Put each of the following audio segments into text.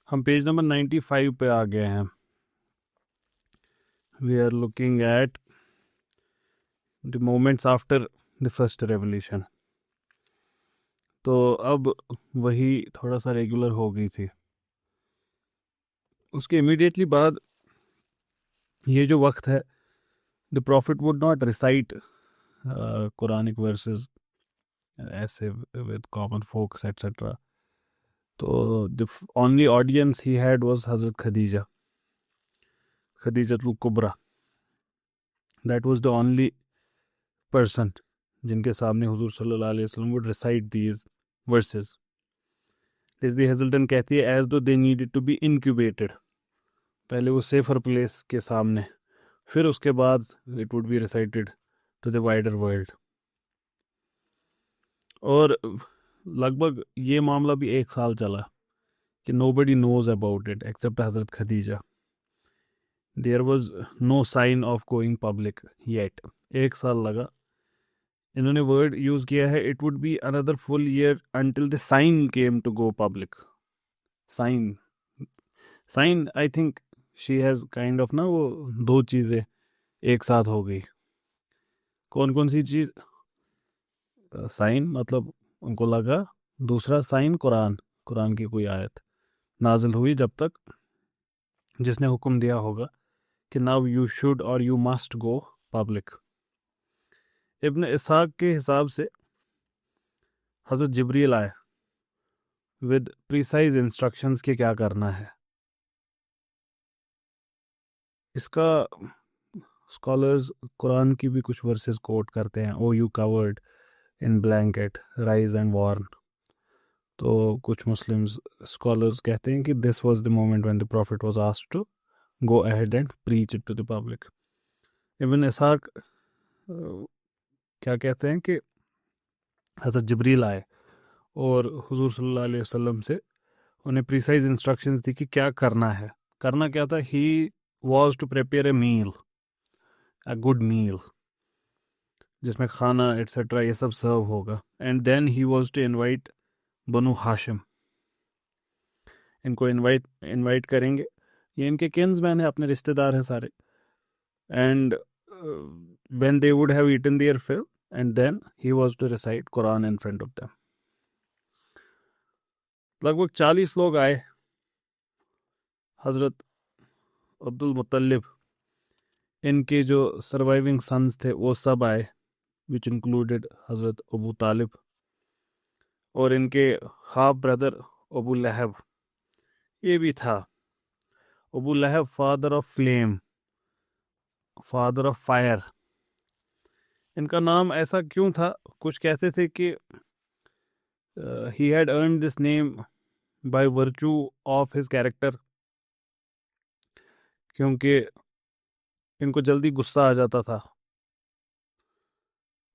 हम page number 95 पे आ गए हैं. We are looking at the moments after the first revolution. तो अब वही थोड़ा सा रेगुलर हो गई थी. उसके इमीडिएटली बाद ये जो वक्त है, the prophet would not recite Quranic verses ऐसे विद कॉमन फोक्स एट्सेट्रा. तो the only audience he had was Hazrat Khadijatul Kubra. That was the only person जिनके सामने हुजूर सल्लल्लाहु अलैहि वसल्लम would recite these verses. Leslie Hazleton कहती है as though they needed to be incubated. पहले वो सेफर प्लेस के सामने, फिर उसके बाद it would be recited to the wider world. और लगभग ये मामला भी 1 साल चला कि nobody knows about it except हज़रत Khadija. There was no sign of going public yet. 1 साल लगा. इन्होंने वर्ड यूज़ किया है it would be another full year until the sign came to go public. Sign I think she has kind of ना वो दो चीज़ें एक साथ हो गई. कौन कौन सी चीज़? साइन मतलब उनको लगा. दूसरा साइन कुरान की कोई आयत नाजिल हुई जब तक जिसने हुक्म दिया होगा कि नाउ यू शुड और you must go public. Ibn इसहाक के हिसाब से हज़रत जिब्रील आए विद प्रिसाइज इंस्ट्रक्शंस के क्या करना है. इसका स्कॉलर्स कुरान की भी कुछ वर्सेस कोट करते हैं. O you covered in blanket rise and warn. तो कुछ मुस्लिम्स स्कॉलर्स कहते हैं कि this was the moment when the prophet was asked to go ahead and preach it to the public. Ibn Ishaq क्या कहते हैं कि हज़रत जिब्रील आए और हुजूर सल्लल्लाहु अलैहि वसल्लम से उन्हें प्रिसाइज इंस्ट्रक्शंस दी कि क्या करना है. करना क्या था? He was to prepare a good meal जिसमें खाना एट्सेट्रा ये सब सर्व होगा. And then he was to invite Banu Hashim. इनको इनवाइट करेंगे. ये इनके किन्समैन है, अपने रिश्तेदार हैं सारे. And when they would have eaten their fill and then he was to recite Quran in front of them. लगभग 40 लोग आए. हज़रत अब्दुल मुत्तलिब, इनके जो सर्वाइविंग सन्स थे वो सब आए, विच इंक्लूडेड हज़रत अबू तालिब और इनके हाफ ब्रदर अबू लहब ये भी था. Abu Lahab father of flame, father of fire. इनका नाम ऐसा क्यों था? कुछ कहते थे कि he had earn this name by virtue of his character, क्योंकि इनको जल्दी गुस्सा आ जाता था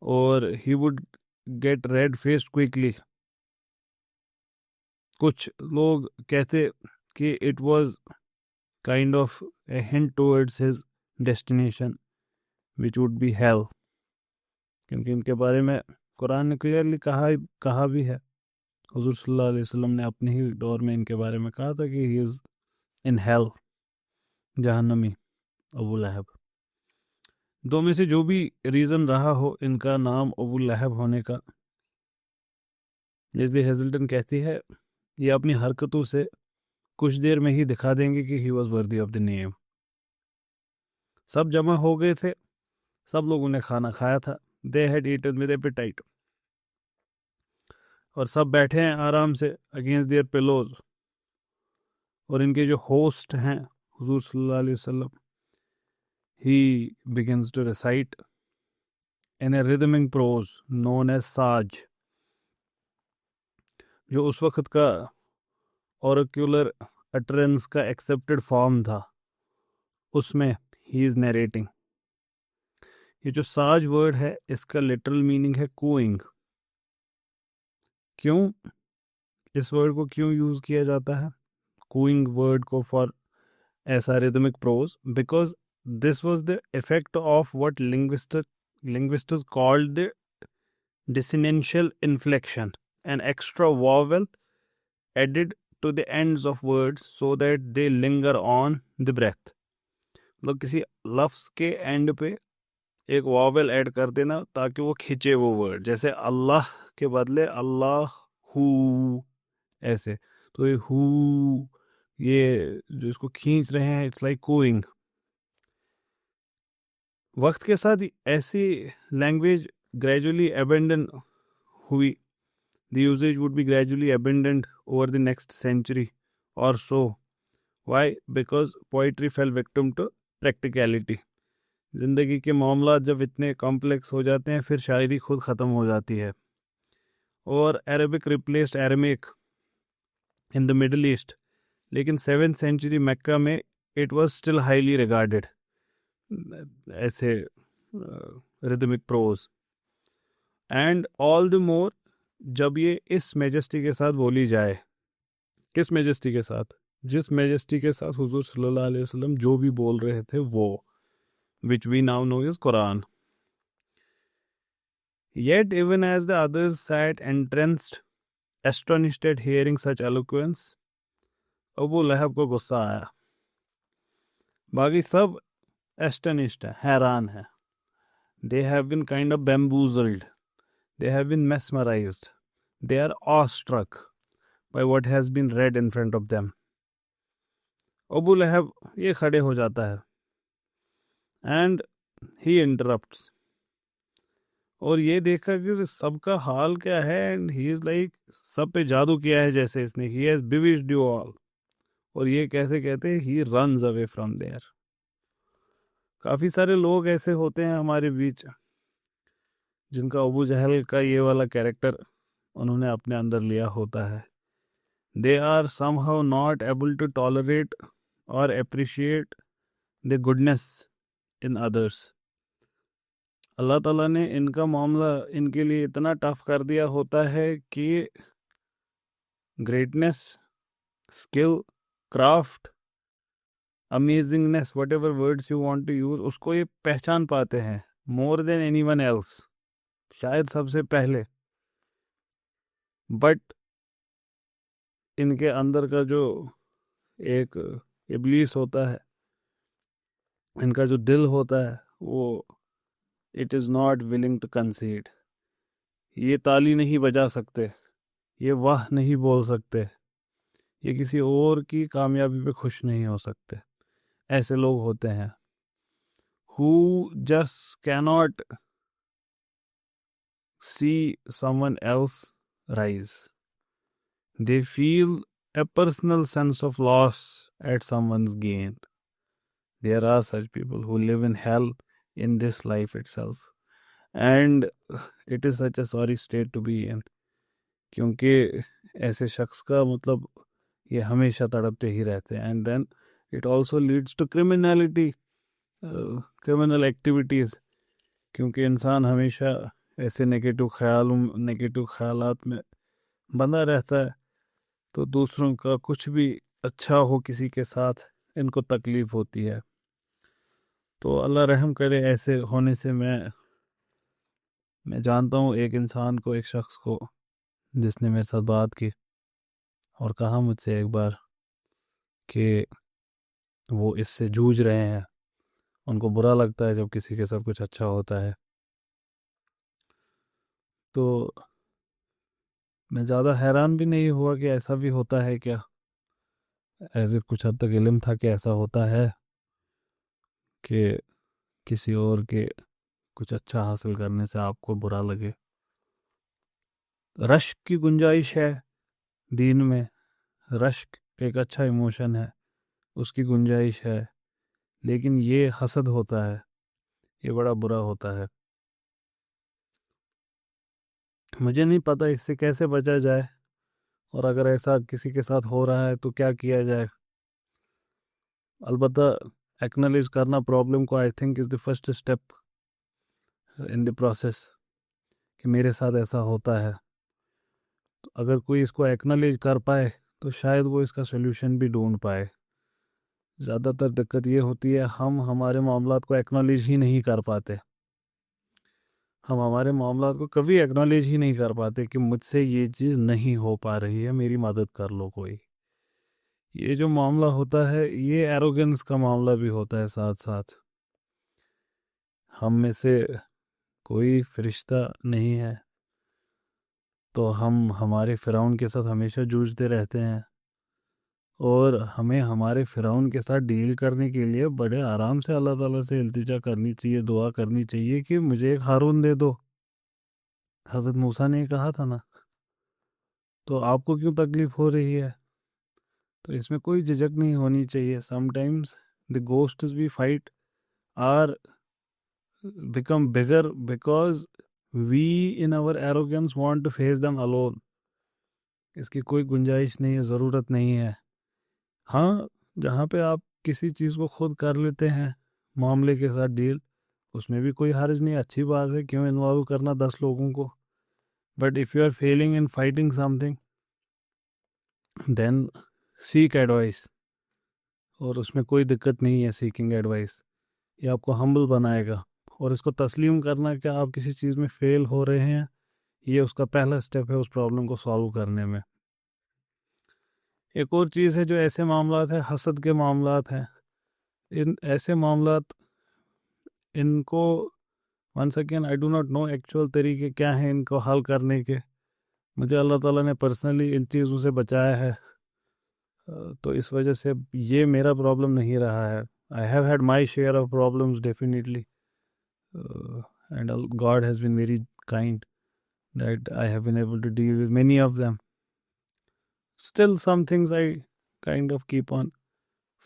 और he would get red faced quickly. कुछ लोग कहते कि it was kind of a hint towards his destination which would be hell, क्योंकि इनके बारे में कुरान ने क्लियरली कहा भी है. हुजूर सल्लल्लाहु अलैहि वसल्लम ने अपने ही दौर में इनके बारे में कहा था कि ही इज़ इन हेल, जहन्नमी अबू लहब. दो में से जो भी रीज़न रहा हो इनका नाम अबू लहब होने का, लेस्ली हेजल्टन कहती है ये अपनी हरकतों से कुछ देर में ही दिखा देंगे कि he was worthy of the name. सब जमा हो गए थे, सब लोगों ने खाना खाया था. They had eaten with appetite. और सब बैठे हैं आराम से अगेंस्ट देयर पिलोज. और इनके जो होस्ट हैं हुजूर सल्लल्लाहु अलैहि वसल्लम, he begins to recite in a rhythmic prose known as साज, जो उस वक्त का oracular utterance का accepted form था. उसमें he is narrating. ये जो साज वर्ड है इसका लिटरल मीनिंग है कूइंग. क्यों इस वर्ड को क्यों यूज़ किया जाता है कूइंग वर्ड को फॉर ऐसा rhythmic prose? Because this was the effect of what linguists called the dissonantial inflection, an extra vowel added to the ends of words so that they linger on the breath. मतलब किसी लफ्ज के and पे एक vowel add कर देना ताकि वो खींचे वो वर्ड, जैसे अल्लाह के बदले अल्लाह हु, ऐसे। तो ये हु, ये जो इसको खींच रहे हैं, इट्स लाइक कूइंग। वक्त के साथ ऐसी लैंग्वेज ग्रेजुअली अबेंडन हुई, the usage would be gradually abandoned over the next century or so. Why? Because poetry fell victim to practicality. जिंदगी के मामला जब इतने कॉम्प्लेक्स हो जाते हैं, फिर शायरी खुद ख़त्म हो जाती है। और Arabic replaced Aramaic in the Middle East, लेकिन 7th सेंचुरी मक्का में it was still highly regarded, ऐसे rhythmic prose, and all the more जब ये इस मेजेस्टी के साथ बोली जाए। किस मेजेस्टी के साथ? जिस मेजेस्टी के साथ हुजूर सल्लल्लाहु अलैहि वसल्लम जो भी बोल रहे थे वो, which we now know is Quran. Yet even as the others sat entranced, astonished at hearing such eloquence, Abu लहब को गुस्सा आया। बाकी सब astonished है, हैरान है। They have been kind of bamboozled. They have been mesmerized. They are awestruck by what has been read in front of them. Abu लहब ये खड़े हो जाता है, and he interrupts. और ये देखा कि सबका हाल क्या है, and he is like, सब पे जादू किया है जैसे इसने, he has bewitched you all. और ये कैसे कहते हैं, he runs away from there. काफ़ी सारे लोग ऐसे होते हैं हमारे बीच जिनका अबू जहल का ये वाला कैरेक्टर उन्होंने अपने अंदर लिया होता है। They are somehow not able to tolerate or appreciate the goodness in others. अल्लाह ताला ने इनका मामला इनके लिए इतना टफ कर दिया होता है कि greatness, skill, craft, amazingness, whatever words you want to use, उसको ये पहचान पाते हैं मोर देन एनीवन एल्स, शायद सबसे पहले। बट इनके अंदर का जो एक इब्लीस होता है, इनका जो दिल होता है, वो it is not willing to concede. ये ताली नहीं बजा सकते, ये वाह नहीं बोल सकते, ये किसी और की कामयाबी पे खुश नहीं हो सकते। ऐसे लोग होते हैं who just cannot see someone else rise. They feel a personal sense of loss at someone's gain. There are such people who live in hell in this life itself. And it is such a sorry state to be in. क्योंकि ऐसे शख्स का मतलब ये हमेशा तड़पते ही रहते हैं। And then it also leads to criminality, criminal activities, क्योंकि इंसान हमेशा ऐसे नेगेटिव ख्यालात में बंधा रहता है, तो दूसरों का कुछ भी अच्छा हो किसी के साथ इनको तकलीफ़ होती है। तो अल्लाह रहम करे ऐसे होने से। मैं जानता हूँ एक इंसान को, एक शख्स को, जिसने मेरे साथ बात की और कहा मुझसे एक बार कि वो इससे जूझ रहे हैं, उनको बुरा लगता है जब किसी के साथ कुछ अच्छा होता है। तो मैं ज़्यादा हैरान भी नहीं हुआ कि ऐसा भी होता है क्या। ऐसे कुछ हद तक इल्म था कि ऐसा होता है कि किसी और के कुछ अच्छा हासिल करने से आपको बुरा लगे। रश्क की गुंजाइश है दीन में, रश्क एक अच्छा इमोशन है, उसकी गुंजाइश है, लेकिन ये हसद होता है, ये बड़ा बुरा होता है। मुझे नहीं पता इससे कैसे बचा जाए, और अगर ऐसा किसी के साथ हो रहा है तो क्या किया जाए। अलबत्ता एक्नॉलेज करना प्रॉब्लम को, I think, is the first step in the process कि मेरे साथ ऐसा होता है। तो अगर कोई इसको एक्नॉलेज कर पाए तो शायद वो इसका सोल्यूशन भी ढूंढ पाए। ज़्यादातर दिक्कत ये होती है, हम हमारे मामलात को एक्नॉलेज ही नहीं कर पाते। हम हमारे मामलात को कभी एक्नॉलेज ही नहीं कर पाते कि मुझसे ये चीज़ नहीं हो पा रही है, मेरी मदद कर लो कोई। ये जो मामला होता है ये एरोगेंस का मामला भी होता है साथ साथ। हम में से कोई फरिश्ता नहीं है, तो हम हमारे फ़िरौन के साथ हमेशा जूझते रहते हैं, और हमें हमारे फ़िरौन के साथ डील करने के लिए बड़े आराम से अल्लाह ताला से इल्तिजा करनी चाहिए, दुआ करनी चाहिए कि मुझे एक हारून दे दो। हज़रत मूसा ने कहा था ना, तो आपको क्यों तकलीफ़ हो रही है? तो इसमें कोई झिझक नहीं होनी चाहिए। Sometimes the ghosts we fight are become bigger because we in our arrogance want to face them alone। इसकी कोई गुंजाइश नहीं है, ज़रूरत नहीं है। हाँ, जहाँ पे आप किसी चीज़ को खुद कर लेते हैं मामले के साथ डील, उसमें भी कोई हर्ज नहीं, अच्छी बात है, क्यों इन्वॉल्व करना 10 लोगों को। But if you are failing in fighting something then seek advice, और उसमें कोई दिक्कत नहीं है सीकिंग एडवाइस। ये आपको हम्बल बनाएगा, और इसको तस्लीम करना कि आप किसी चीज़ में फ़ेल हो रहे हैं, ये उसका पहला स्टेप है उस प्रॉब्लम को सॉल्व करने में। एक और चीज़ है जो ऐसे मामलात है, हसद के मामलात हैं। इन ऐसे मामलात, इनको once again I do not know actual तरीके क्या हैं इनको हल करने के। मुझे अल्लाह ताला ने पर्सनली इन चीज़ों से बचाया है, तो इस वजह से ये मेरा प्रॉब्लम नहीं रहा है। I have had my share of problems definitely, and God has been very kind that I have been able to deal with many of them. Still some things I kind of keep on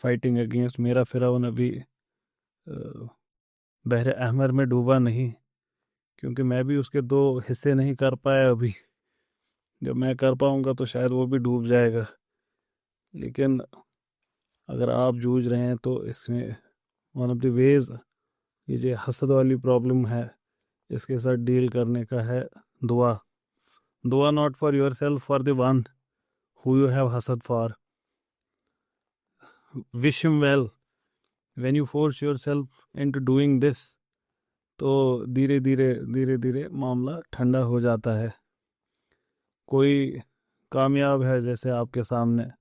fighting against. मेरा फ़िरौन अभी बहरे अहमर में डूबा नहीं, क्योंकि मैं भी उसके 2 हिस्से नहीं कर पाया अभी। जब मैं कर पाऊँगा तो शायद वो भी डूब जाएगा। लेकिन अगर आप जूझ रहे हैं तो इसमें वन ऑफ द वेज़, ये जो हसद वाली प्रॉब्लम है, इसके साथ डील करने का है दुआ। दुआ not for yourself, for the one who you have हसद for. Wish him well. When you force yourself into doing this, तो धीरे धीरे धीरे धीरे मामला ठंडा हो जाता है। कोई कामयाब है, जैसे आपके सामने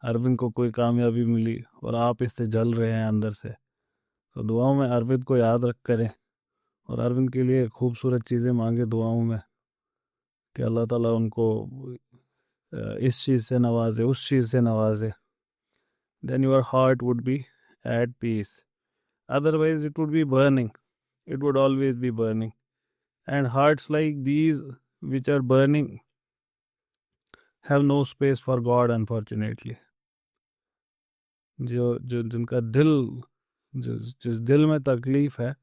अरविंद को कोई कामयाबी मिली और आप इससे जल रहे हैं अंदर से, तो दुआओं में अरविंद को याद रख करें, और अरविंद के लिए खूबसूरत चीज़ें मांगे दुआओं में कि अल्लाह ताला उनको इस चीज़ से नवाजे, उस चीज़ से नवाजे। Then your heart would be at peace, otherwise it would be burning, it would always be burning, and hearts like these which are burning have no space for God, unfortunately। जो जो जिनका दिल, जिस दिल में तकलीफ़ है,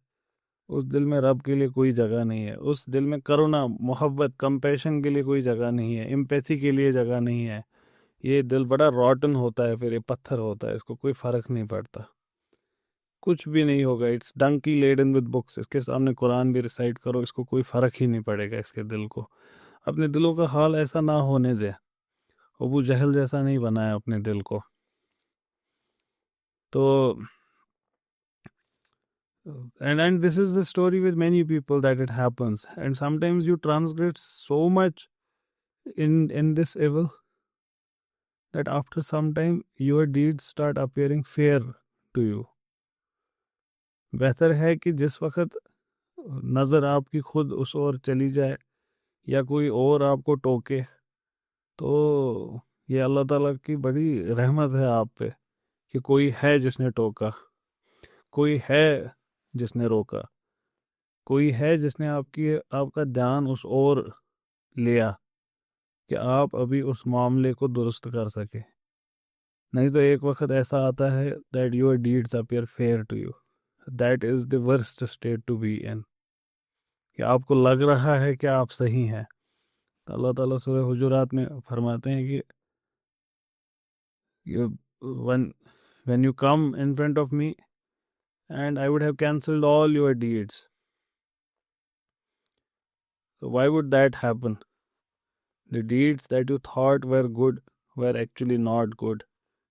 उस दिल में रब के लिए कोई जगह नहीं है। उस दिल में करुणा, मोहब्बत, कंपैशन के लिए कोई जगह नहीं है, एम्पैथी के लिए जगह नहीं है। ये दिल बड़ा रॉटन होता है, फिर ये पत्थर होता है, इसको कोई फ़र्क नहीं पड़ता, कुछ भी नहीं होगा। It's donkey laden with books, इसके सामने कुरान भी रिसाइट करो, इसको कोई फ़र्क ही नहीं पड़ेगा इसके दिल को। अपने दिलों का हाल ऐसा ना होने दे। अबू जहल जैसा नहीं बनाया अपने दिल को। तो and this is the story with many people that it happens, and sometimes you transgress so much in this evil that after some time your deeds start appearing fair to you। बेहतर है कि जिस वक्त नज़र आपकी खुद उस ओर चली जाए, या कोई और आपको टोके, तो ये अल्लाह ताला की बड़ी रहमत है आप पे कि कोई है जिसने टोका, कोई है जिसने रोका, कोई है जिसने आपका ध्यान उस ओर लिया कि आप अभी उस मामले को दुरुस्त कर सके। नहीं तो एक वक्त ऐसा आता है that your deeds appear fair to you, that is the worst state to be in, कि आपको लग रहा है कि आप सही हैं। तो अल्लाह ताला सूरह हुजुरात में फरमाते हैं कि you, when you come in front of me and I would have cancelled all your deeds, so why would that happen? The deeds that you thought were good were actually not good,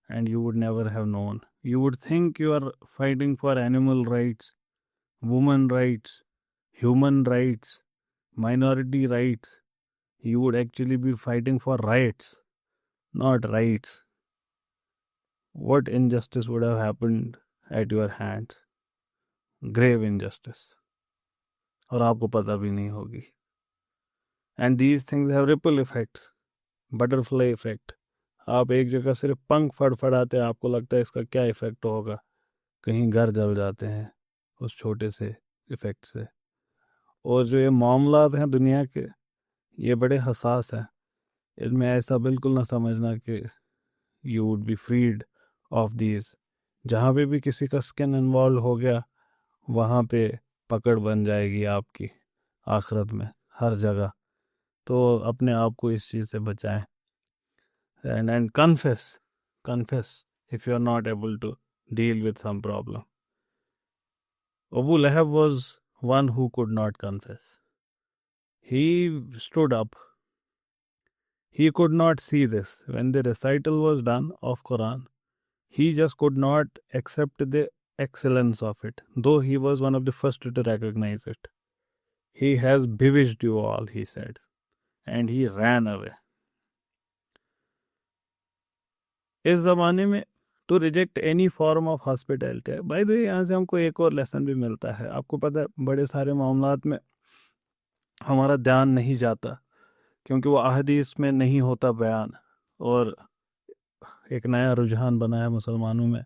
and you would never have known. You would think you are fighting for animal rights, women rights, human rights, minority rights. You would actually be fighting for rights, not rights. what injustice would have happened at your hands, grave injustice, और आपको पता भी नहीं होगी. And these things have ripple effects, butterfly effect. आप एक जगह सिर्फ पंख फड़फड़ाते हैं, आपको लगता है इसका क्या इफेक्ट होगा, कहीं घर जल जाते हैं उस छोटे से इफेक्ट से. और जो ये मामलात हैं दुनिया के, ये बड़े हसास हैं. इनमें ऐसा बिल्कुल ना समझना कि you would be freed of these. जहाँ पे भी किसी का स्किन इन्वॉल्व हो गया, वहाँ पे पकड़ बन जाएगी आपकी आखिरत में हर जगह. तो अपने आप को इस चीज़ से बचाएं. And confess if you are not able to deal with some problem. Abu Lahab was one who could not confess. He stood up. He could not see this. When the recital was done of Quran, he just could not accept the excellence of it, though he was one of the first to recognize it. He has bewitched you all, he said, and he ran away. इस ज़माने में to reject any form of hospitality. By the way, यहाँ से हमको एक और lesson भी मिलता है. आपको पता है, बड़े सारे मामलात में हमारा ध्यान नहीं जाता क्योंकि वो अहदीस में नहीं होता बयान. और एक नया रुझान बना है मुसलमानों में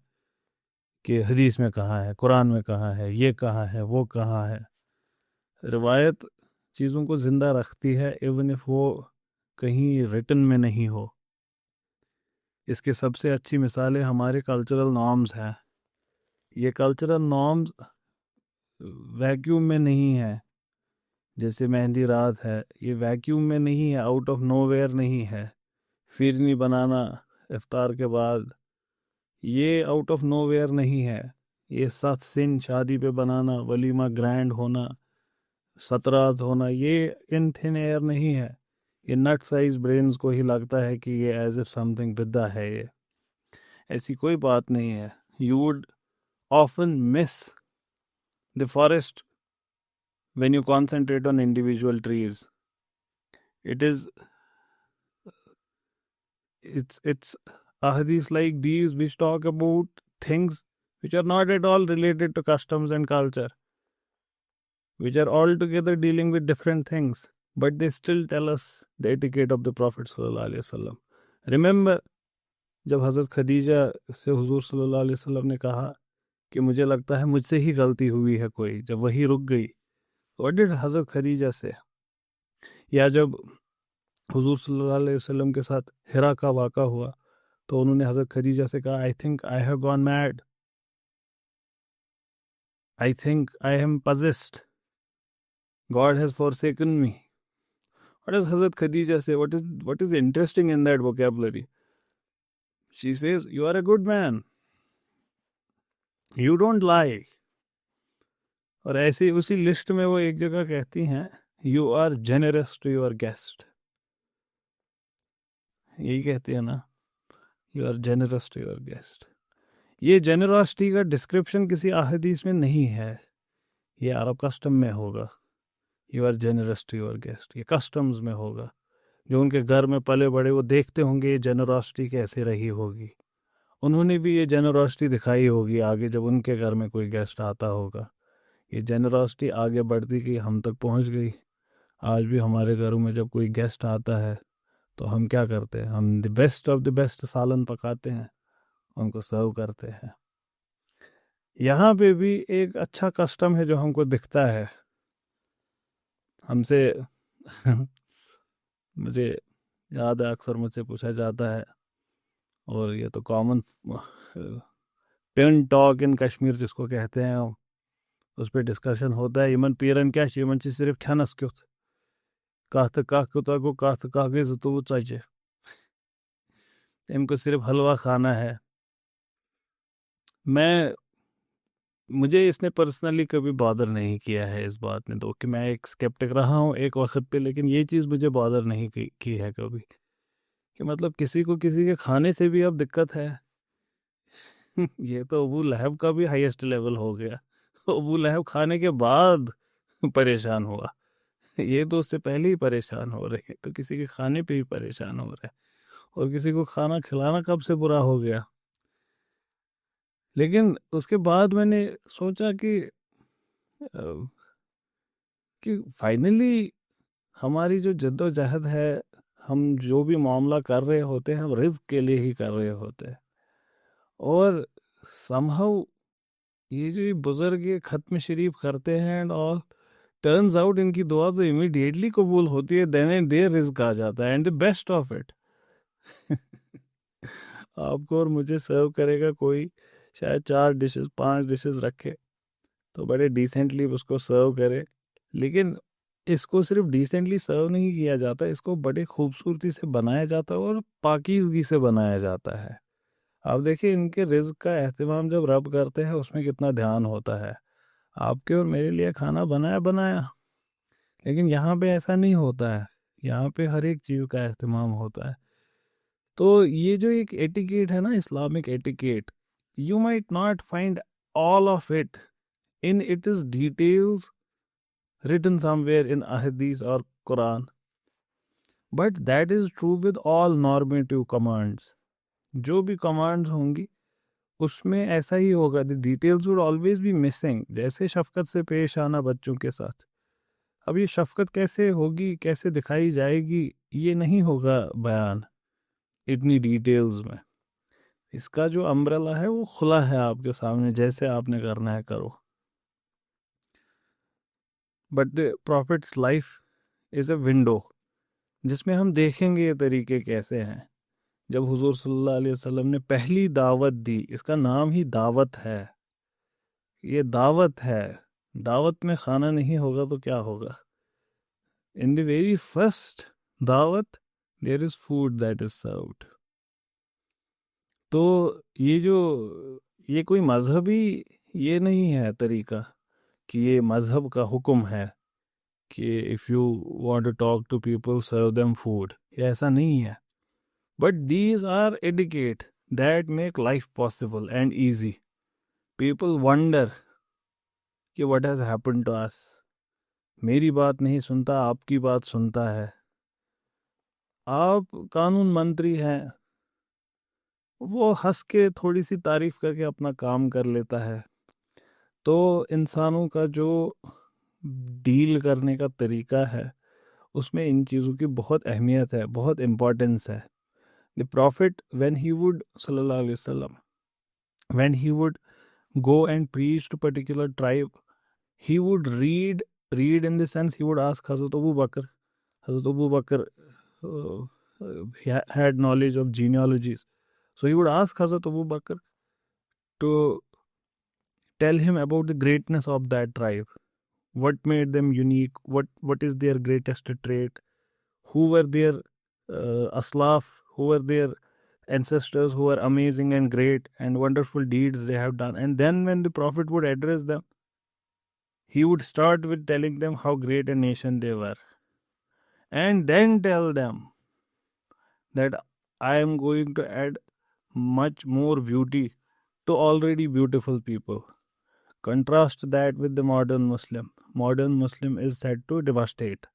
कि हदीस में कहाँ है, कुरान में कहाँ है, ये कहाँ है, वो कहाँ है. रिवायत चीज़ों को ज़िंदा रखती है इवन इफ वो कहीं रिटन में नहीं हो. इसके सबसे अच्छी मिसालें हमारे कल्चरल नॉर्म्स हैं. ये कल्चरल नॉर्म्स वैक्यूम में नहीं है. जैसे मेहंदी रात है, ये वैक्यूम में नहीं है, आउट ऑफ नोवेयर नहीं है. फिरनी बनाना इफ्तार के बाद, ये आउट ऑफ नोवेयर नहीं है. ये 7 सिन शादी पे बनाना, वलीमा ग्रैंड होना, 17 होना, ये इन थिन एयर नहीं है. ये नट साइज ब्रेन्स को ही लगता है कि ये एज इफ समथिंग बिद्दा है. ये ऐसी कोई बात नहीं है. You would often miss the forest when you concentrate on individual trees. It's ahadith like these which talk about things which are not at all related to customs and culture, which are altogether dealing with different things, but they still tell us the etiquette of the Prophet sallallahu alaihi wasallam. Remember, जब हज़रत Khadija से हुजूर सल्लल्लाहु अलैहि वसल्लम ने कहा कि मुझे लगता है मुझसे ही गलती हुई है कोई, जब वही रुक गई, व्हाट डिड हज़रत खदीजा से? या जब हुजूर सल्लल्लाहु अलैहि वसल्लम के साथ हिरा का वाक़ा हुआ तो उन्होंने हज़रत खदीजा से कहा, I think I have gone mad, I think I am possessed, God has forsaken me. What is Hazrat Khadija से? What is interesting in that vocabulary? She says, you are a good man, you don't lie. और ऐसी उसी list में वो एक जगह कहती हैं, you are generous to your guest. यही कहती है ना, you are generous to your guest. ये जेनरॉसिटी का डिस्क्रिप्शन किसी अहदीस में नहीं है, ये अरब कस्टम में होगा. You are generous to your guest, ये कस्टम्स में होगा. जो उनके घर में पले बड़े, वो देखते होंगे ये जेनरॉसिटी कैसे रही होगी. उन्होंने भी ये जेनरॉसिटी दिखाई होगी आगे जब उनके घर में कोई गेस्ट आता होगा. ये जेनरॉसिटी आगे बढ़ती गई, हम तक पहुंच गई. आज भी हमारे घरों में जब कोई गेस्ट आता है तो हम क्या करते हैं? हम the best of the best सालन पकाते हैं, उनको सर्व करते हैं. यहाँ पे भी एक अच्छा कस्टम है जो हमको दिखता है. हमसे मुझे याद है, अक्सर मुझसे पूछा जाता है, और ये तो common pin talk in Kashmir जिसको कहते हैं, उस पर डिस्कशन होता है. यमन पीरन क्या यमन सिर्फ खानस क्युत कथ कह कुता को कथ कह गई जतु चे, इनको सिर्फ हलवा खाना है. मुझे इसने पर्सनली कभी बॉदर नहीं किया है इस बात ने, तो कि मैं एक स्केप्टिक रहा हूँ एक वक्त पे, लेकिन ये चीज़ मुझे बॉदर नहीं की है कभी, कि मतलब किसी को किसी के खाने से भी अब दिक्कत है. ये तो अबू लहब का भी हाईएस्ट लेवल हो गया. अबू लहब खाने के बाद परेशान हुआ, ये तो उससे पहले ही परेशान हो रहे हैं, तो किसी के खाने पे ही परेशान हो रहे हैं. और किसी को खाना खिलाना कब से बुरा हो गया? लेकिन उसके बाद मैंने सोचा कि फाइनली हमारी जो जद्दोजहद है, हम जो भी मामला कर रहे होते हैं हम रिस्क के लिए ही कर रहे होते हैं। और समहाउ ये जो ये बुजुर्ग ये खत्म शरीफ करते हैं एंड ऑल, टर्न्स आउट इनकी दुआ तो इमीडिएटली कबूल होती है, देन एंड देयर रिस्क आ जाता है and the best of it आपको और मुझे सर्व करेगा कोई, शायद 4 डिशेस 5 डिशेस रखे तो बड़े डिसेंटली उसको सर्व करे। लेकिन इसको सिर्फ डिसेंटली सर्व नहीं किया जाता, इसको बड़े खूबसूरती से बनाया जाता है और पाकीज़गी से बनाया जाता है। आप देखिए इनके रिज्क का एहतमाम जब रब करते हैं उसमें कितना ध्यान होता है। आपके और मेरे लिए खाना बनाया बनाया, लेकिन यहाँ पे ऐसा नहीं होता है। यहाँ पे हर एक चीज़ का एहतमाम होता है। तो ये जो एक एटिकेट है ना, Islamic etiquette, you might not find all of it in its details written somewhere in ahadith or Quran, but that is true with all normative commands. जो भी commands होंगी उसमें ऐसा ही होगा, the details would always be missing। जैसे शफकत से पेश आना बच्चों के साथ, अब ये शफकत कैसे होगी, कैसे दिखाई जाएगी, ये नहीं होगा बयान इतनी डिटेल्स में। इसका जो अम्ब्रेला है वो खुला है आपके सामने, जैसे आपने करना है करो। But the profits life is a window जिसमें हम देखेंगे ये तरीके कैसे हैं। जब हुजूर सल्लल्लाहु अलैहि वसल्लम ने पहली दावत दी, इसका नाम ही दावत है, ये दावत है। दावत में खाना नहीं होगा तो क्या होगा? इन द वेरी फर्स्ट दावत there is food that is served. तो ये कोई मजहबी ये नहीं है तरीका कि ये मजहब का हुक्म है कि if you want to talk to people serve them food, ये ऐसा नहीं है। But these are etiquette that make life possible and easy. People wonder कि what has happen to us. मेरी बात नहीं सुनता, आपकी बात सुनता है। आप कानून मंत्री हैं, वो हंस के थोड़ी सी तारीफ करके अपना काम कर लेता है। तो इंसानों का जो डील करने का तरीका है उसमें इन चीज़ों की बहुत अहमियत है, बहुत इम्पोर्टेंस है। The profit when he would सल्लल्लाहु अलैहि वसल्लम, when he would go and preach to particular tribe, he would read in the sense he would ask Hazrat Abu Bakr. Hazrat Abu Bakr had knowledge of genealogies, so he would ask Hazrat Abu Bakr to tell him about the greatness of that tribe, what made them unique, what is their greatest trait, who were their aslaf, who were their ancestors who were amazing and great and wonderful deeds they have done. And then when the prophet would address them, he would start with telling them how great a nation they were, and then tell them that I am going to add much more beauty to already beautiful people. Contrast that with the modern Muslim. Modern Muslim is said to devastate,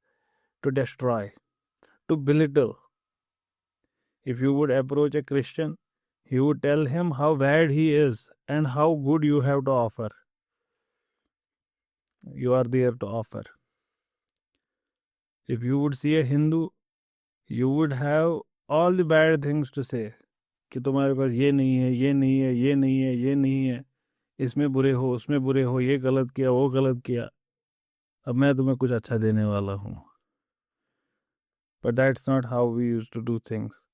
to destroy, to belittle. If you would approach a Christian, he would tell him how bad he is and how good you have to offer. You are there to offer. If you would see a Hindu, you would have all the bad things to say कि तुम्हारे पास ये नहीं है, ये नहीं है, ये नहीं है, ये नहीं है, इसमें बुरे हो, उसमें बुरे हो, ये गलत किया, वो गलत किया, अब मैं तुम्हें कुछ अच्छा देने वाला हूँ। But that's not how we used to do things.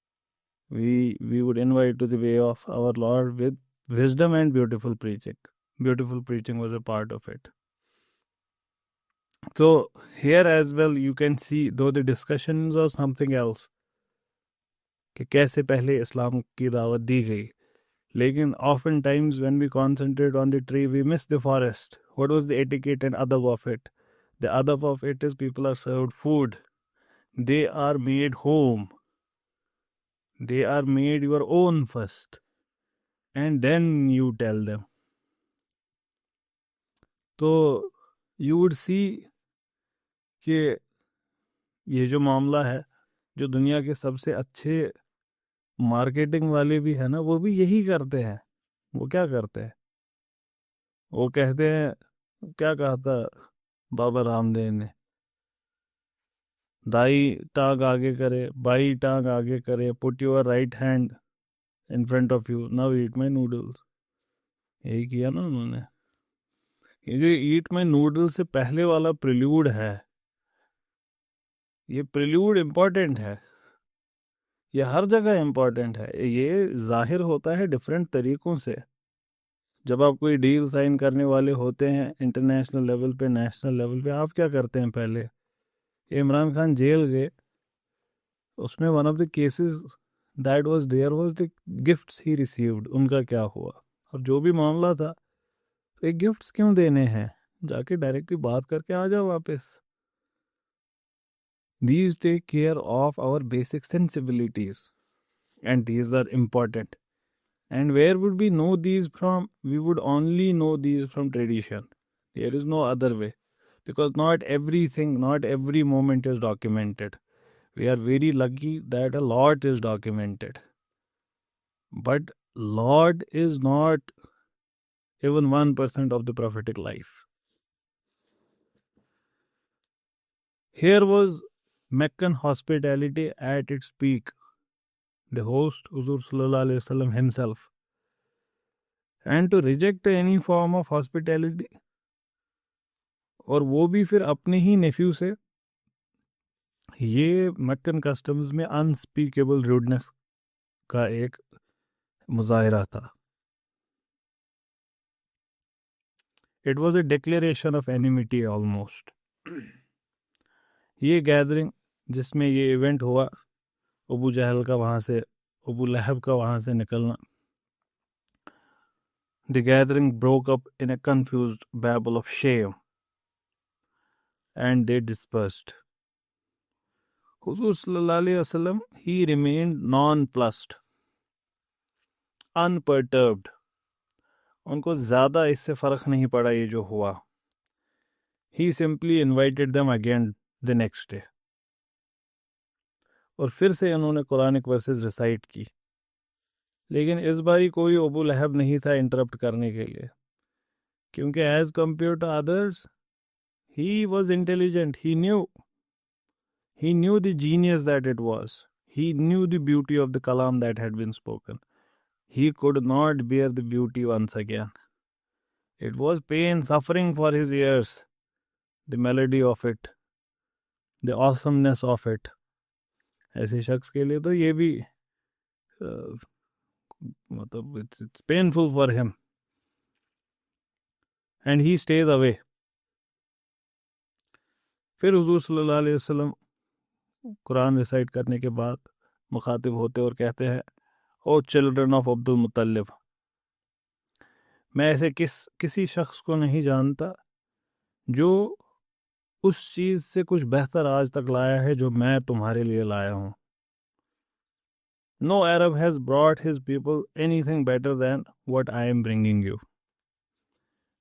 We would invite to the way of our Lord with wisdom and beautiful preaching. Beautiful preaching was a part of it. So here as well you can see, though the discussions or something else, कि कैसे पहले इस्लाम की दावत दी गई, लेकिन often times when we concentrate on the tree we miss the forest. What was the etiquette and adab of it? The adab of it is people are served food. They are made home. They are made your own first. And then you tell them. तो you would see कि ये जो मामला है, जो दुनिया के सबसे अच्छे मार्केटिंग वाले भी है ना, वो भी यही करते हैं। वो क्या करते हैं? वो कहते हैं, क्या कहा था बाबा रामदेव ने, दाई टांग आगे करे, बाई टांग आगे करे, put your right hand in front of you, now eat my noodles. यही किया ना उन्होंने। ये जो ईट माई नूडल्स से पहले वाला प्रिल्यूड है, ये प्रिल्यूड इम्पॉर्टेंट है, ये हर जगह इम्पॉर्टेंट है। ये जाहिर होता है डिफरेंट तरीक़ों से। जब आप कोई डील साइन करने वाले होते हैं इंटरनेशनल लेवल पे, नेशनल लेवल पे, आप क्या करते हैं? पहले इमरान खान जेल गए, उसमें one of the cases that was there was the gifts he received. उनका क्या हुआ? और जो भी मामला था, ये गिफ्ट्स क्यों देने हैं? जाके डायरेक्टली बात करके आ जाओ वापस। These take care of our basic sensibilities, and these are important. And where would we know these from? We would only know these from tradition. There is no other way, because not everything, not every moment is documented. We are very lucky that a lot is documented, but lot is not even 1% of the prophetic life. Here was Meccan hospitality at its peak. The host, Huzur Sallallahu Alaihi Wasallam himself. And to reject any form of hospitality, और वो भी फिर अपने ही nephew से, ये Meccan customs में unspeakable rudeness का एक मुजाहिरा था। It was a declaration of enmity almost. ये गैदरिंग जिसमें ये इवेंट हुआ, अबू जहल का वहाँ से, अबू लहब का वहाँ से निकलना, the gathering broke up in a confused babble of shame and they dispersed. Huzur Sallallahu Alaihi Wasallam, he remained nonplussed, unperturbed. उनको ज़्यादा इससे फ़र्क नहीं पड़ा ये जो हुआ। He simply invited them again the next day. और फिर से उन्होंने कुरानिक वर्सेस रिसाइट की, लेकिन इस बारी कोई अबू लहब नहीं था इंटरप्ट करने के लिए, क्योंकि as compared to others he was intelligent. He knew the genius that it was. He knew the beauty of the kalam that had been spoken. He could not bear the beauty once again. It was pain, suffering for his ears. The melody of it, the awesomeness of it. ऐसे शख्स के लिए तो ये भी मतलब it's painful for him. And he stays away. फिर हुजूर सल्लल्लाहु अलैहि वसल्लम कुरान रिसाइट करने के बाद मुखातिब होते और कहते हैं, ओ चिल्ड्रन ऑफ अब्दुल मुत्तलिब, मैं ऐसे किसी शख्स को नहीं जानता जो उस चीज़ से कुछ बेहतर आज तक लाया है जो मैं तुम्हारे लिए लाया हूँ। No Arab has brought his people anything better than what I am bringing you.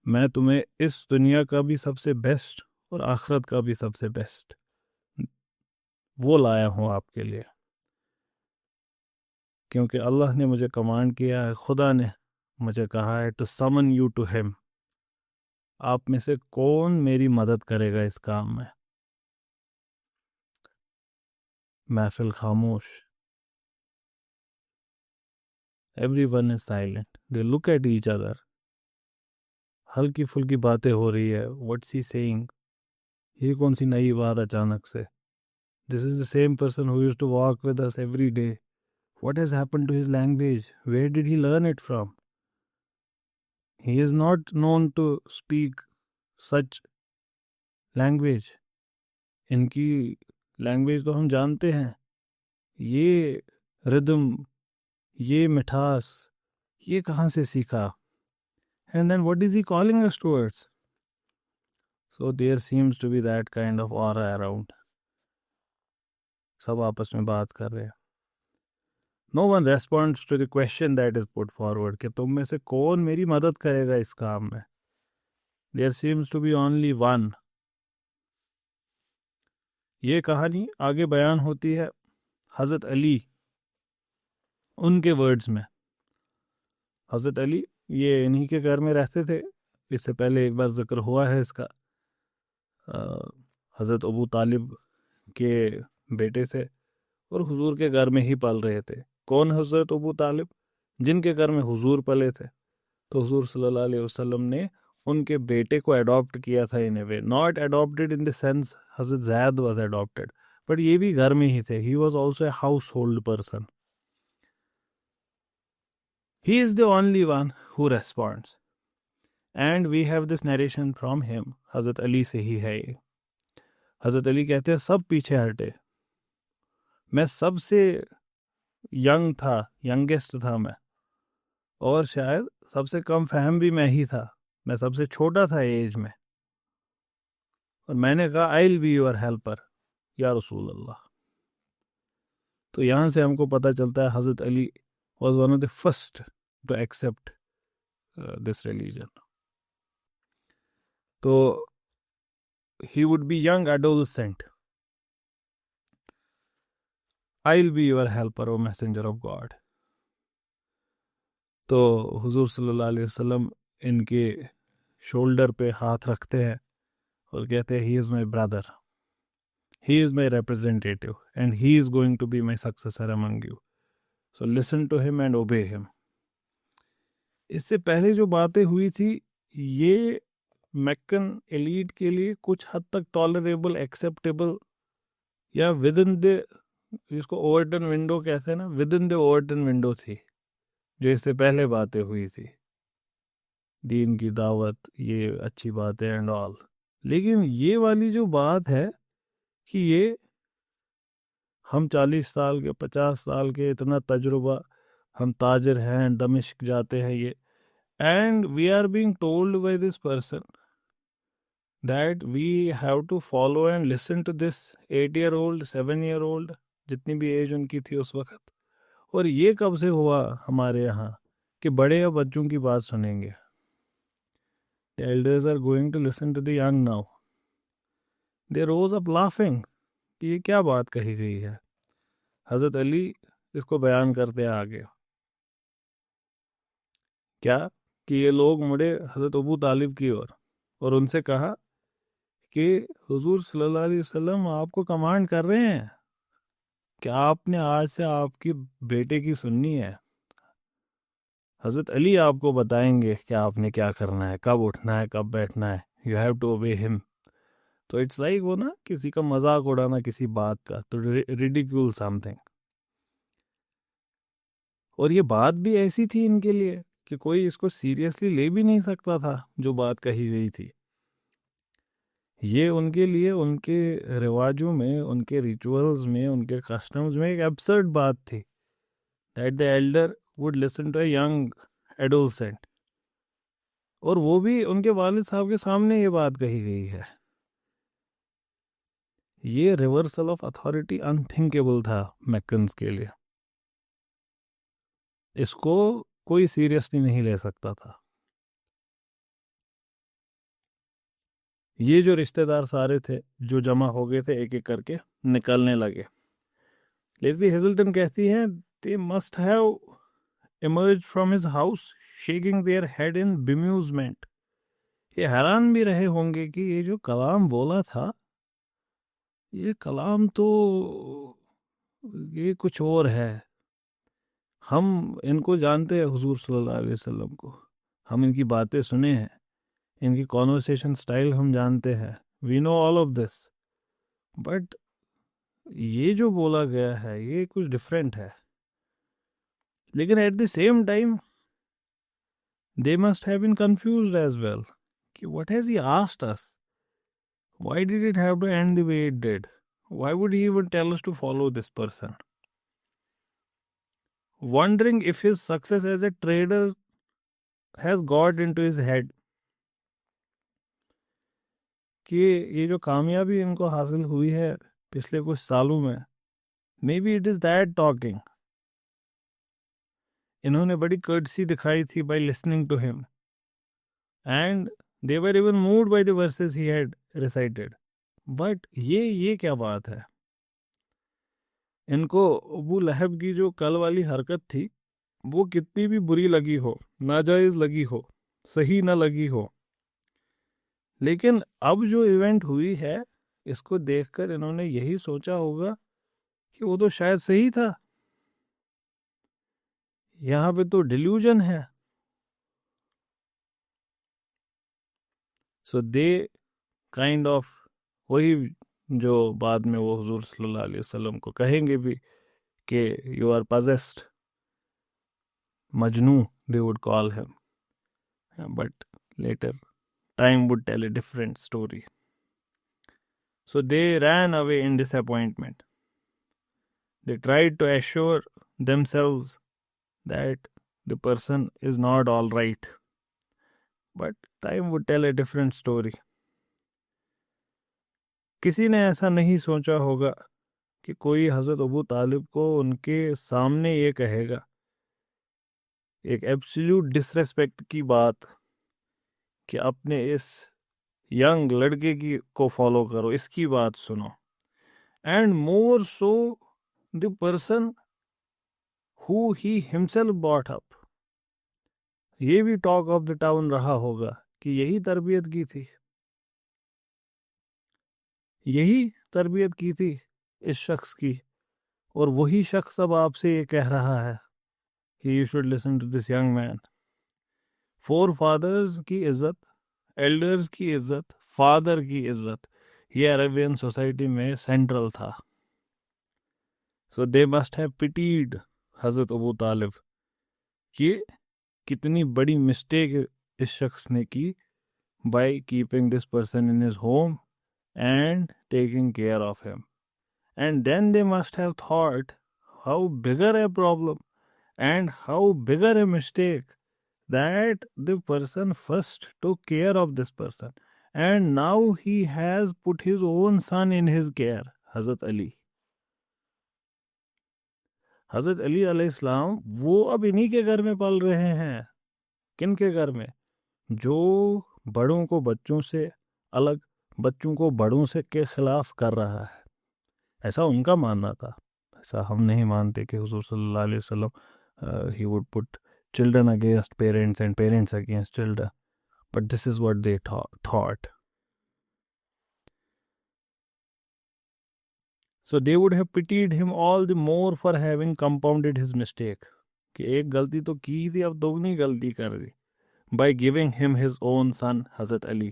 मैं तुम्हें इस दुनिया का भी सबसे बेस्ट और आखिरत का भी सबसे बेस्ट वो लाया हूँ आपके लिए, क्योंकि अल्लाह ने मुझे कमांड किया है, खुदा ने मुझे कहा है to summon you to him. आप में से कौन मेरी मदद करेगा इस काम में? महफिल खामोश। Everyone is silent, they look at each other. हल्की फुल्की बातें हो रही है, व्हाट्स ही सेइंग? ये कौन सी नई बात अचानक से? This is the same person who used to walk with us every day. What has happened to his language? Where did he learn it from? He is not known to speak such language. इनकी language तो हम जानते हैं, ये rhythm, ये मिठास, ये कहाँ से सीखा? And then what is he calling us towards? So there seems to be that kind of aura around. सब आपस में बात कर रहे हैं. No one responds to the question that is put forward कि तुम में से कौन मेरी मदद करेगा इस काम में? There seems to be only one. ये कहानी आगे बयान होती है हज़रत अली, उनके वर्ड्स में। हज़रत अली ये इन्हीं के घर में रहते थे, इससे पहले एक बार जिक्र हुआ है इसका, हज़रत अबू तालिब के बेटे से, और हुजूर के घर में ही पल रहे थे। कौन हज़रत अबू तालिब? जिनके घर में हुजूर पले थे। तो हुजूर सल्लल्लाहु अलैहि वसल्लम ने उनके बेटे को अडॉप्ट किया था in a way, not adopted in the sense हज़रत ज़ैद वाज अडॉप्टेड, बट ये भी घर में ही थे। He was also a household person. He is the only one who responds, and we have this narration from him. हज़रत Ali से ही है ये। हज़रत अली कहते हैं सब पीछे हटे, मैं सबसे यंग था, यंगेस्ट था मैं, और शायद सबसे कम फहम भी मैं ही था, मैं सबसे छोटा था एज में, और मैंने कहा आई विल बी योर हेल्पर या रसूल अल्लाह। तो यहाँ से हमको पता चलता है हज़रत Ali was one of the first to accept this religion. तो he would be young adolescent, I will be your helper O messenger of God. तो हुजूर सल्लल्लाहु अलैहि वसल्लम इनके शोल्डर पे हाथ रखते हैं और कहते हैं he is my brother, he is my representative and he is going to be my successor among you, so listen to him and obey him। इससे पहले जो बातें हुई थी ये मैक्कन एलीट के लिए कुछ हद तक टॉलरेबल, एक्सेप्टेबल, या विद इन द, इसको ओवरटन विंडो कहते हैं ना, with in the Overton window थी जो इससे पहले बातें हुई थी, दीन की दावत, ये अच्छी बातें एंड ऑल। लेकिन ये वाली जो बात है कि ये हम 40 साल के, 50 साल के, इतना तजुर्बा, हम ताजिर हैं, दमिश्क जाते हैं ये, and we are being told by this person that we have to follow and listen to this 8-year-old, 7-year-old, जितनी भी एज उनकी थी उस वक्त। और ये कब से हुआ हमारे यहाँ कि बड़े या बच्चों की बात सुनेंगे? The elders are going to listen to the young now. They rose up laughing कि ये क्या बात कही गई है। हज़रत अली इसको बयान करते हैं आगे, क्या कि ये लोग मुड़े हज़रत अबू तालिब की ओर और उनसे कहा कि हुजूर सल्लल्लाहु अलैहि वसल्लम आपको कमांड कर रहे हैं कि आपने आज से आपकी बेटे की सुननी है। हज़रत अली आपको बताएंगे कि आपने क्या करना है, कब उठना है, कब बैठना है। You have to obey him. तो इट्स लाइक वो ना, किसी का मजाक उड़ाना किसी बात का, तो रिडिक्यूल समथिंग। और ये बात भी ऐसी थी इनके लिए कि कोई इसको सीरियसली ले भी नहीं सकता था जो बात कही गई थी। ये उनके लिए, उनके रिवाजों में, उनके रिचुअल्स में, उनके कस्टम्स में एक एब्सर्ड बात थी that the elder would listen to a young adolescent. और वो भी उनके वालिद साहब के सामने ये बात कही गई है। ये रिवर्सल ऑफ अथॉरिटी अनथिंकेबल था मैकन्स के लिए। इसको कोई सीरियसली नहीं ले सकता था। ये जो रिश्तेदार सारे थे जो जमा हो गए थे, एक एक करके निकलने लगे। लेस्ली हेजल्टन कहती हैं they must have emerge from his house shaking their head in bemusement. ये हैरान भी रहे होंगे कि ये जो कलाम बोला था, ये कलाम तो ये कुछ और है। हम इनको जानते हैं, हुजूर सल्लल्लाहु अलैहि वसल्लम को, हम इनकी बातें सुने हैं, इनकी कॉन्वर्सेशन स्टाइल हम जानते हैं, we know all of this, but ये जो बोला गया है ये कुछ डिफरेंट है। लेकिन at the same time they must have been confused as well कि what has he asked us, why did it have to and the way it did, why would he even tell us to follow this person, wondering if his success as a trader has got into his head, कि ये जो कामयाबी इनको हासिल हुई है पिछले कुछ सालों में, maybe it is that talking. इन्होंने बड़ी कर्टसी दिखाई थी by listening to him, and they were even moved by the verses he had recited. But ये क्या बात है? इनको अबू लहब की जो कल वाली हरकत थी वो कितनी भी बुरी लगी हो, नाजायज़ लगी हो, सही ना लगी हो, लेकिन अब जो इवेंट हुई है, इसको देखकर इन्होंने यही सोचा होगा कि वो तो शायद सही था, यहाँ पे तो डिल्यूजन है। सो दे काइंड ऑफ, वही जो बाद में वो हुजूर सल्लल्लाहु अलैहि वसल्लम को कहेंगे भी कि यू आर possessed, मजनू they would call him, but later time would tell a different story. So they ran away in disappointment. They tried to assure themselves that the person is not all right, but time would tell a different story. किसी ने ऐसा नहीं सोचा होगा कि कोई हज़रत अबू तालिब को उनके सामने ये कहेगा, एक एब्सोल्यूट डिसरेस्पेक्ट की बात, कि अपने इस यंग लड़के की को फॉलो करो, इसकी बात सुनो। And more so the person who he himself bought up, ये भी टॉक ऑफ द टाउन रहा होगा कि यही तरबियत की थी, यही तरबियत की थी इस शख्स की, और वही शख्स अब आपसे ये कह रहा है कि you should listen to this young man. Forefathers की इज्जत, एल्डर्स की इज्जत, फादर की इज्जत, ये अरेबियन सोसाइटी में सेंट्रल था। सो दे मस्ट हैव पिटीड हजरत अबू तालिब कि कितनी बड़ी मिस्टेक इस शख्स ने की by keeping this person in his home and taking care of him. And then they must have thought how bigger a problem and how bigger a mistake that the person first took care of this person, and now he has put his own son in his care. Hazrat Ali, हजरत अली अलैहिस्सलाम वो अब इन्हीं के घर में पल रहे हैं। किन के घर में? जो बड़ों को बच्चों से अलग, बच्चों को बड़ों से के खिलाफ कर रहा है, ऐसा उनका मानना था। ऐसा हम नहीं मानते कि हुजूर सल्लल्लाहु अलैहि वसल्लम he would put children against parents and parents against children, but this is what they thought. So they would have pitied him all the more for having compounded his mistake, कि एक गलती तो की थी, अब दोगुनी गलती कर दी, by giving him his own son Hazrat Ali,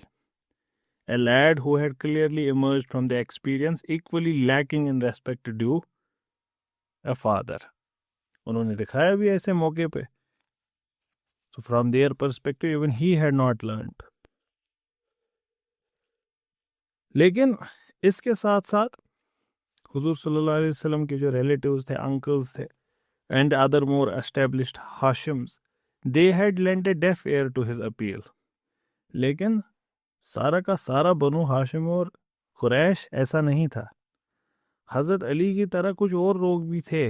a lad who had clearly emerged from the experience equally lacking in respect due a father. उन्होंने दिखाया भी ऐसे मौके पे। So from their perspective even he had not learned. लेकिन इसके साथ साथ हुजूर सल्लल्लाहु अलैहि वसल्लम के जो रिलेटिव्स थे, अंकल्स थे, and other more established Hashims, they had lent a deaf ear to his appeal. लेकिन सारा का सारा बनु हाशिम और कुरैश ऐसा नहीं था। हज़रत अली की तरह कुछ और लोग भी थे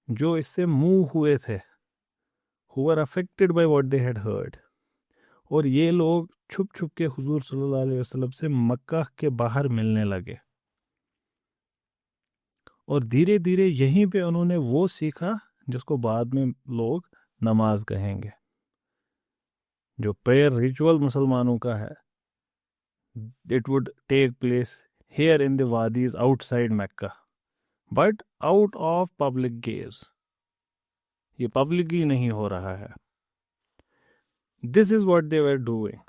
जो इससे मूव हुए थे, who were affected by what they had heard, और ये लोग छुप छुप के हुजूर सल्लल्लाहु अलैहि वसल्लम से मक्का के बाहर मिलने लगे, और धीरे धीरे यहीं पे उन्होंने वो सीखा जिसको बाद में लोग नमाज कहेंगे, जो प्रेयर रिचुअल मुसलमानों का है। It would take place here in the wadis outside Mecca, but out of public gaze. ये publicly नहीं हो रहा है। This is what they were doing.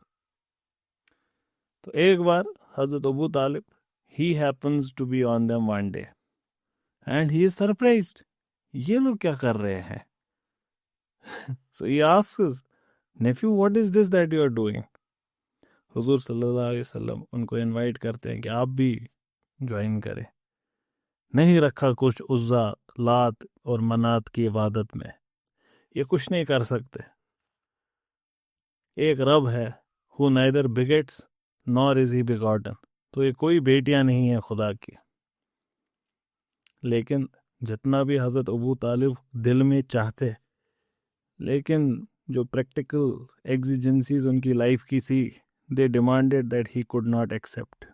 तो एक बार हजरत अबू तालिब, he happens to be on them one day, and he is surprised. ये लोग क्या कर रहे हैं? So he asks, nephew, what is this that you are doing? हुजूर सल्लल्लाहु अलैहि वसल्लम उनको इनवाइट करते हैं कि आप भी ज्वाइन करें। नहीं रखा कुछ उज़्ज़ा, लात और मनात की इबादत में, ये कुछ नहीं कर सकते। एक रब है, who neither begets nor is he begotten, तो ये कोई बेटियां नहीं है खुदा की। लेकिन जितना भी हज़रत अबू तालिब दिल में चाहते, लेकिन जो प्रैक्टिकल एग्जिजेंसीज उनकी लाइफ की थी, they demanded that he could not accept.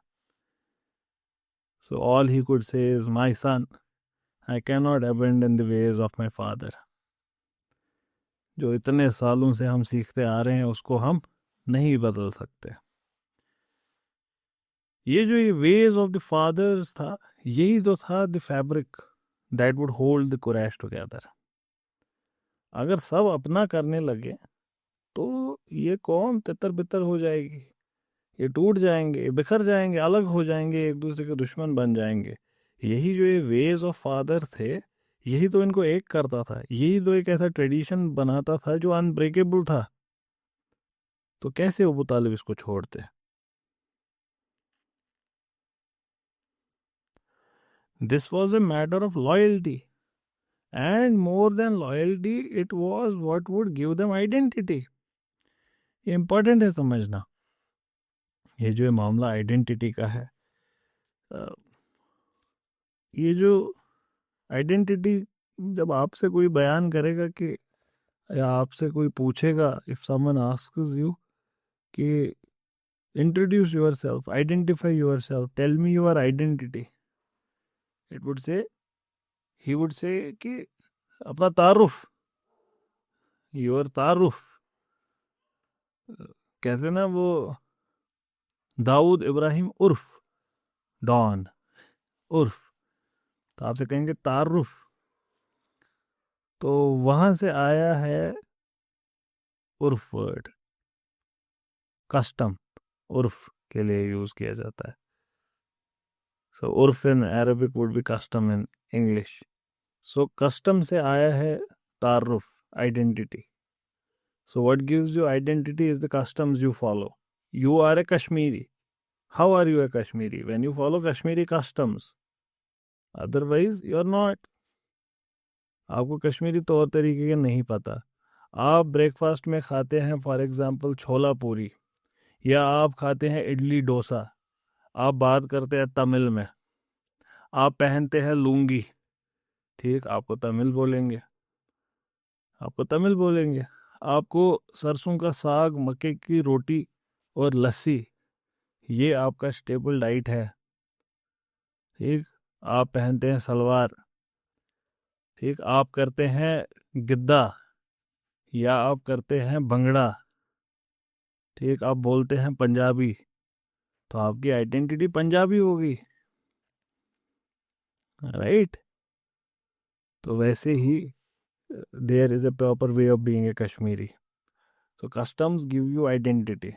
So all he could say is, my son, I cannot abandon the ways of my father. जो इतने सालों से हम सीखते आ रहे हैं उसको हम नहीं बदल सकते। ये जो ये वेज ऑफ द फादर्स था, यही तो था the fabric that would hold the Quraysh together. अगर सब अपना करने लगे तो ये कौम तितर बितर हो जाएगी, ये टूट जाएंगे, बिखर जाएंगे, अलग हो जाएंगे, एक दूसरे के दुश्मन बन जाएंगे। यही जो ये वेज ऑफ फादर थे, यही तो इनको एक करता था, यही तो एक ऐसा ट्रेडिशन बनाता था जो अनब्रेकेबल था। तो कैसे अबू तालिब इसको छोड़ते? This was a matter of loyalty, and more than loyalty it was what would give them identity. ये इंपॉर्टेंट है समझना। ये जो मामला आइडेंटिटी का है, ये जो आइडेंटिटी, जब आपसे कोई बयान करेगा कि, या आपसे कोई पूछेगा, इफ समवन आस्क्स यू कि introduce yourself, identify yourself, tell me your identity, it would say, he would say कि अपना तारुफ, योर तारुफ। कहते ना वो दाऊद इब्राहिम उर्फ डॉन, उर्फ, तो आपसे कहेंगे तारुफ। तो वहां से आया है उर्फ वर्ड, कस्टम, उर्फ के लिए यूज किया जाता है। सो उर्फ in Arabic would be custom in English. So custom से आया है तारुफ, identity. So what gives you identity is the customs you follow. You are a Kashmiri, how are you a Kashmiri? When you follow Kashmiri customs, otherwise you are not. आपको कश्मीरी तौर तरीके के नहीं पता, आप ब्रेकफास्ट में खाते हैं फॉर एग्जांपल छोला पूरी, या आप खाते हैं इडली डोसा, आप बात करते हैं तमिल में, आप पहनते हैं लुंगी, ठीक, आपको तमिल बोलेंगे, आपको तमिल बोलेंगे। आपको सरसों का साग, मक्के की रोटी और लस्सी, ये आपका स्टेबल डाइट है, ठीक। आप पहनते हैं सलवार, ठीक, आप करते हैं गिद्दा, या आप करते हैं भंगड़ा, ठीक, आप बोलते हैं पंजाबी, तो आपकी आइडेंटिटी पंजाबी होगी, राइट। तो वैसे ही there is a proper way of being a Kashmiri. तो कस्टम्स गिव यू आइडेंटिटी।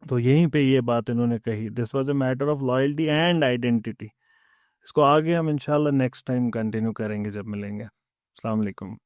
तो यहीं पे ये बात इन्होंने कही, this was a matter of loyalty and identity. इसको आगे हम इंशाल्लाह नेक्स्ट टाइम कंटिन्यू करेंगे जब मिलेंगे। अस्सलाम वालेकुम।